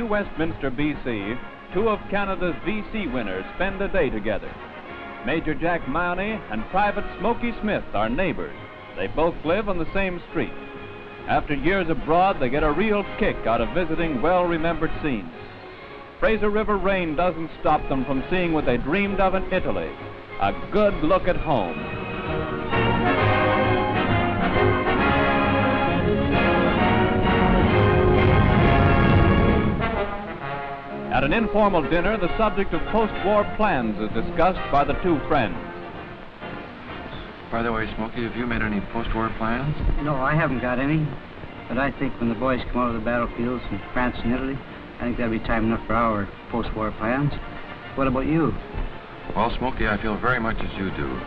New Westminster, B.C., two of Canada's V.C. winners spend a day together. Major Jack Mahony and Private Smokey Smith are neighbors. They both live on the same street. After years abroad, they get a real kick out of visiting well-remembered scenes. Fraser River rain doesn't stop them from seeing what they dreamed of in Italy, a good look at home. At an informal dinner, the subject of post-war plans is discussed by the two friends. By the way, Smokey, have you made any post-war plans? No, I haven't got any. But I think when the boys come out of the battlefields in France and Italy, I think that'll be time enough for our post-war plans. What about you? Well, Smokey, I feel very much as you do.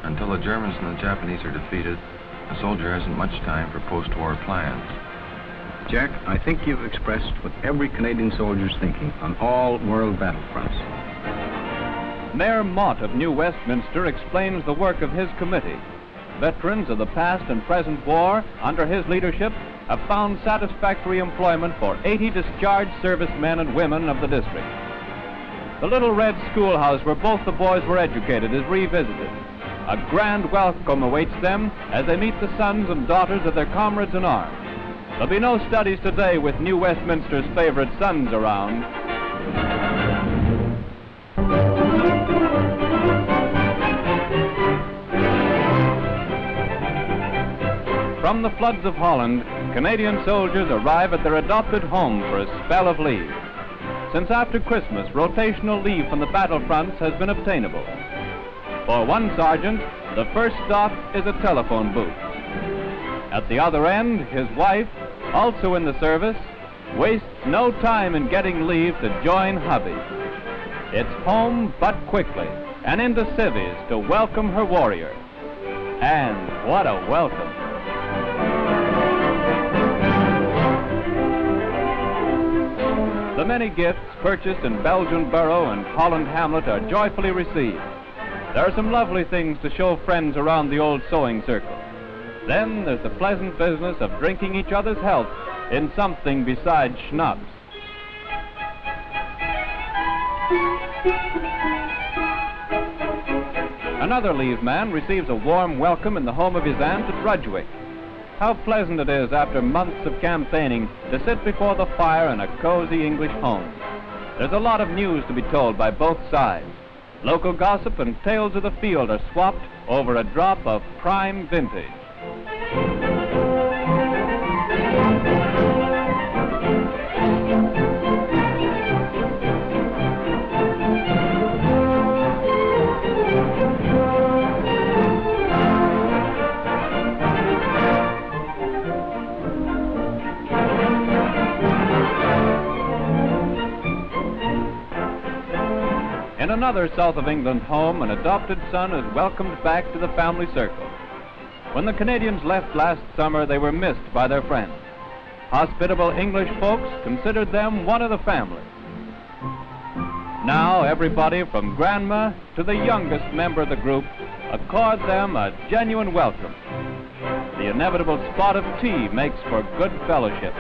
Until the Germans and the Japanese are defeated, a soldier hasn't much time for post-war plans. Jack, I think you've expressed what every Canadian soldier's thinking on all world battlefronts. Mayor Mott of New Westminster explains the work of his committee. Veterans of the past and present war, under his leadership, have found satisfactory employment for 80 discharged servicemen and women of the district. The little red schoolhouse where both the boys were educated is revisited. A grand welcome awaits them as they meet the sons and daughters of their comrades in arms. There'll be no studies today with New Westminster's favorite sons around. From the floods of Holland, Canadian soldiers arrive at their adopted home for a spell of leave. Since after Christmas, rotational leave from the battlefronts has been obtainable. For one sergeant, the first stop is a telephone booth. At the other end, his wife, also in the service, wastes no time in getting leave to join hubby. It's home but quickly, and into civvies to welcome her warrior. And what a welcome! The many gifts purchased in Belgian Borough and Holland Hamlet are joyfully received. There are some lovely things to show friends around the old sewing circle. Then there's the pleasant business of drinking each other's health in something besides schnapps. Another leave man receives a warm welcome in the home of his aunt at Rudgwick. How pleasant it is after months of campaigning to sit before the fire in a cozy English home. There's a lot of news to be told by both sides. Local gossip and tales of the field are swapped over a drop of prime vintage. In another south of England home, an adopted son is welcomed back to the family circle. When the Canadians left last summer, they were missed by their friends. Hospitable English folks considered them one of the family. Now everybody from grandma to the youngest member of the group accord them a genuine welcome. The inevitable spot of tea makes for good fellowship.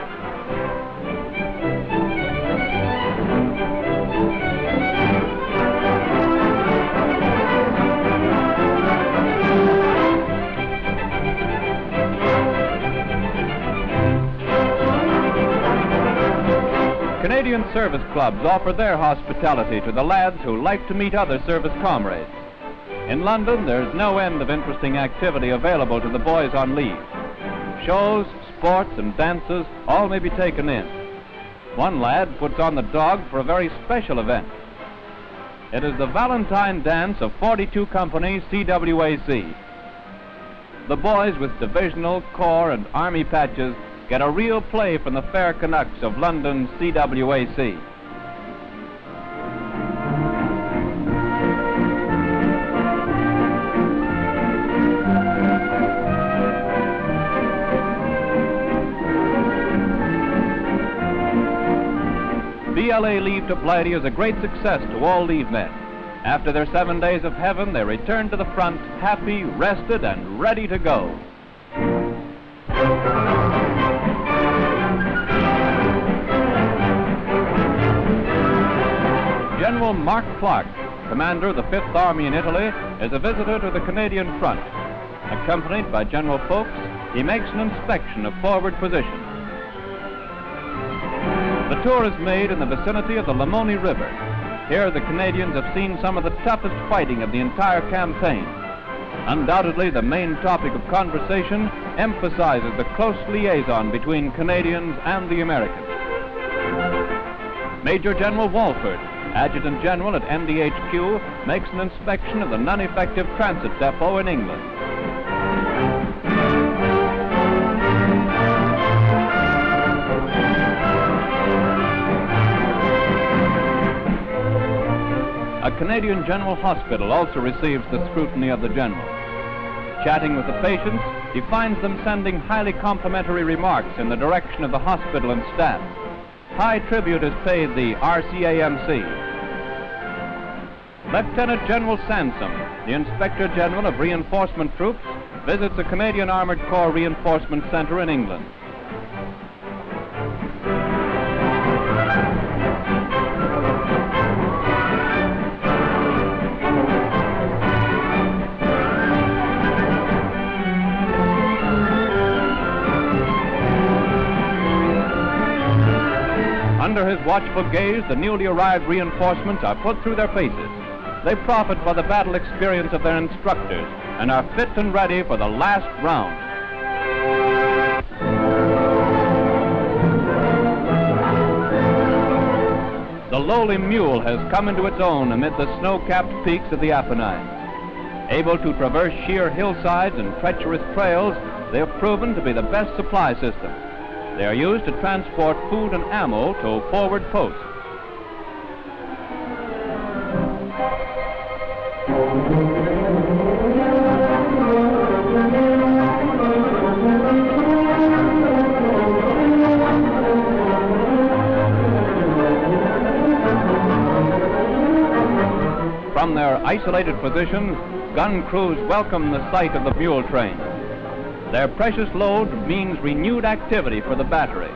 Canadian service clubs offer their hospitality to the lads who like to meet other service comrades. In London, there's no end of interesting activity available to the boys on leave. Shows, sports, and dances all may be taken in. One lad puts on the dog for a very special event. It is the Valentine dance of 42 Company CWAC. The boys with divisional, corps, and army patches get a real play from the fair Canucks of London's CWAC. BLA leave to Blighty is a great success to all leave men. After their 7 days of heaven, they return to the front, happy, rested, and ready to go. General Mark Clark, commander of the 5th Army in Italy, is a visitor to the Canadian front. Accompanied by General Foulkes, he makes an inspection of forward positions. The tour is made in the vicinity of the Lamone River. Here the Canadians have seen some of the toughest fighting of the entire campaign. Undoubtedly, the main topic of conversation emphasizes the close liaison between Canadians and the Americans. Major General Walford, Adjutant General at MDHQ, makes an inspection of the non-effective transit depot in England. A Canadian General Hospital also receives the scrutiny of the General. Chatting with the patients, he finds them sending highly complimentary remarks in the direction of the hospital and staff. High tribute is paid the RCAMC. Lieutenant General Sansom, the Inspector General of Reinforcement Troops, visits a Canadian Armoured Corps Reinforcement Center in England. Under his watchful gaze, the newly arrived reinforcements are put through their paces. They profit by the battle experience of their instructors and are fit and ready for the last round. The lowly mule has come into its own amid the snow-capped peaks of the Apennines. Able to traverse sheer hillsides and treacherous trails, they have proven to be the best supply system. They are used to transport food and ammo to forward posts. From their isolated positions, gun crews welcome the sight of the mule train. Their precious load means renewed activity for the battery.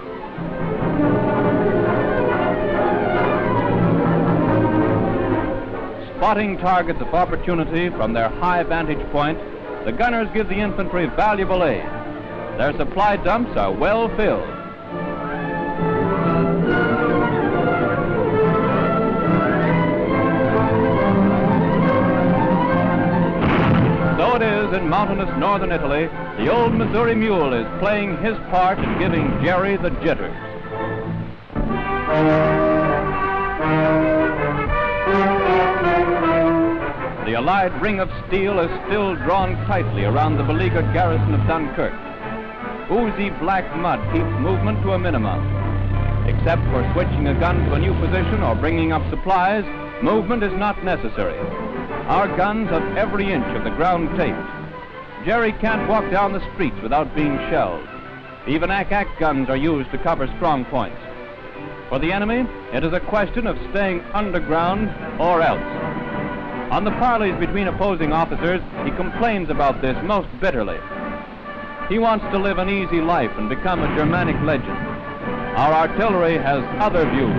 Spotting targets of opportunity from their high vantage point, the gunners give the infantry valuable aid. Their supply dumps are well filled. So it is in mountainous northern Italy, the old Missouri mule is playing his part in giving Jerry the jitters. The Allied ring of steel is still drawn tightly around the beleaguered garrison of Dunkirk. Oozy black mud keeps movement to a minimum. Except for switching a gun to a new position or bringing up supplies, movement is not necessary. Our guns have every inch of the ground taped. Jerry can't walk down the streets without being shelled. Even ack-ack guns are used to cover strong points. For the enemy, it is a question of staying underground or else. On the parleys between opposing officers, he complains about this most bitterly. He wants to live an easy life and become a Germanic legend. Our artillery has other views.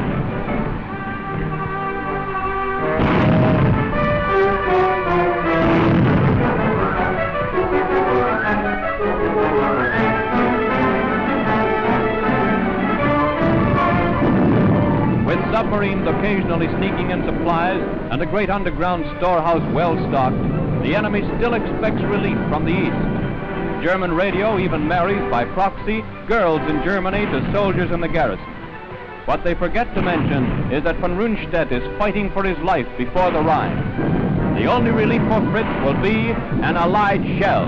With submarines occasionally sneaking in supplies and a great underground storehouse well stocked, the enemy still expects relief from the east. German radio even marries by proxy girls in Germany to soldiers in the garrison. What they forget to mention is that von Rundstedt is fighting for his life before the Rhine. The only relief for Fritz will be an Allied shell.